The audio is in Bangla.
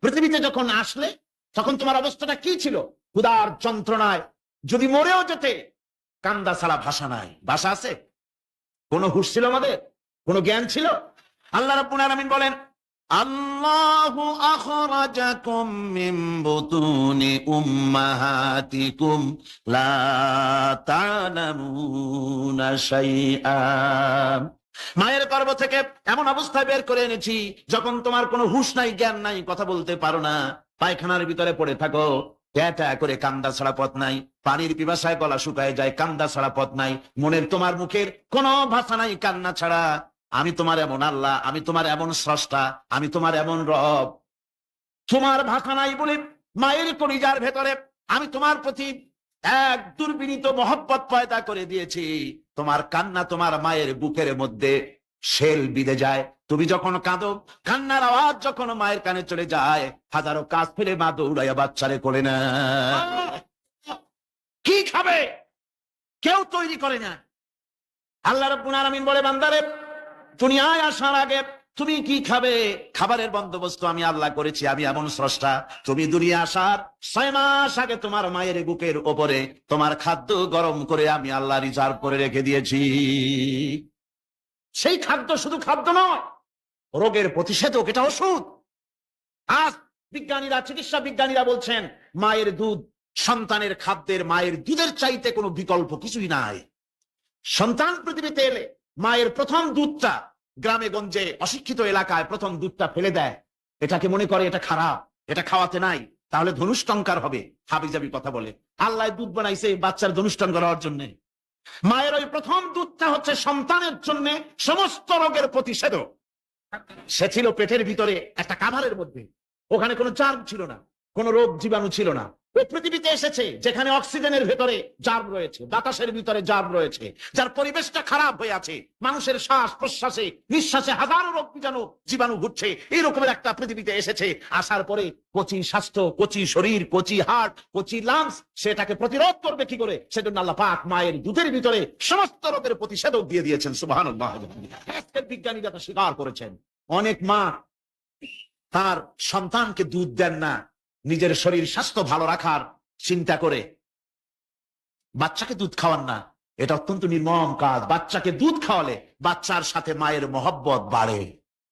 পৃথিবীতে যখন আসলে তখন তোমার অবস্থাটা কি ছিল? ক্ষুধার যন্ত্রণায় যদি মরেও যেতে, কান্দা ছাড়া ভাষা নাই। ভাষা আছে? কোন হুঁশ ছিল আমাদের? কোন জ্ঞান ছিল? আল্লাহ রাব্বুল আলামিন বলেন, আল্লাহু আখরাজাকুম মিন বুতুনি উম্মাহাতিকুম লা তা'লামুনা শাইআ। মায়ের গর্ভ থেকে এমন অবস্থায় বের করে এনেছি যখন তোমার কোনো হুঁশ নাই, জ্ঞান নাই, কথা বলতে পারো না, পায়খানার ভিতরে পড়ে থাকো, ট্যাটা করে কান্দা ছাড়া পথ নাই, পানির পিপাসায় গলা শুকায় যায়, কান্দা ছাড়া পথ নাই, মনের তোমার মুখের কোনো ভাষা নাই কান্না ছাড়া। আমি তোমার এমন আল্লাহ, আমি তোমার এমন স্রষ্টা, আমি তোমার এমন রব। তোমার ভাষা নাই বলে মায়ের কলিজার ভেতরে আমি তোমার প্রতি এক দুর্বিনীত মহব্বত পয়দা করে দিয়েছি। তোমার কান্না তোমার মায়ের বুকের মধ্যে শেল বিঁধে যায়। তুমি যখন কাঁদো, কান্নার আওয়াজ যখন মায়ের কানে চলে যায়, হাজারো কাজ ফেলে মা দৌড়াইয়া বাচ্চারে করে না। কি খাবে কেউ তৈরি করে না। আল্লাহ রাব্বুল আলামিন বলে, বান্দারে দুনিয়ায় আসার আগে তুমি কি খাবে, খাবারের বন্দোবস্ত আমি আল্লাহ করেছি, আমি এমন স্রষ্টা। তুমি দুনিয়া আসার 6 মাস আগে তোমার মায়ের বুকের ওপরে তোমার খাদ্য গরম করে আমি আল্লাহ রিজার্ভ করে রেখে দিয়েছি। সেই খাদ্য শুধু খাদ্য নয়, রোগের প্রতিষেধক, এটা ওষুধ। আজ বিজ্ঞানীরা, চিকিৎসা বিজ্ঞানীরা বলছেন মায়ের দুধ সন্তানের খাদ্যের, মায়ের দুধের চাইতে কোনো বিকল্প কিছুই নাই। সন্তান পৃথিবীতে এলে মায়ের প্রথম দুধটা, গ্রামে গঞ্জে অশিক্ষিত এলাকায় প্রথম দুধটা ফেলে দেয়। এটাকে মনে করে এটা খারাপ, এটা খাওয়াতে নাই, তাহলে ধনুষ্টঙ্কার হবে, হাবিজাবি কথা বলে। আল্লাহ দুধ বানাইছে বাচ্চার ধনুষ্টঙ্কার হওয়ার জন্য। মায়ের ওই প্রথম দুধটা হচ্ছে সন্তানের জন্য সমস্ত রোগের প্রতিষেধক। সে ছিল পেটের ভিতরে একটা কাভারের মধ্যে, ওখানে কোনো জার্ম ছিল না, কোনো রোগ জীবাণু ছিল না। ও পৃথিবীতে এসেছে যেখানে অক্সিজেনের ভেতরে জার্ম রয়েছে, বাতাসের ভিতরে জার্ম রয়েছে, যার পরিবেশটা খারাপ হয়ে আছে, মানুষের শ্বাস প্রশ্বাসে নিঃশ্বাসে হাজারো রোগ জীবাণু ঘুরছে। এই রকমের একটা পৃথিবীতে এসেছে। আসার পরে কচি স্বাস্থ্য, কচি শরীর, কচি হার্ট, কচি লাংস, সেটাকে প্রতিরোধ করবে কি করে? সেজন্য আল্লাহ পাক মায়ের দুধের ভিতরে সমস্ত রোগের প্রতিষেধক দিয়ে দিয়েছেন। সুবহানাল্লাহ। আজকের বিজ্ঞানীরা তা স্বীকার করেছেন। অনেক মা তার সন্তানকে দুধ দেন না, নিজের শরীর স্বাস্থ্য ভালো রাখার চিন্তা করে বাচ্চাকে দুধ খাওয়ান না। এটা অত্যন্ত নির্মম কাজ। বাচ্চাকে দুধ খাওয়ালে বাচ্চার সাথে মায়ের মহব্বত বাড়ে।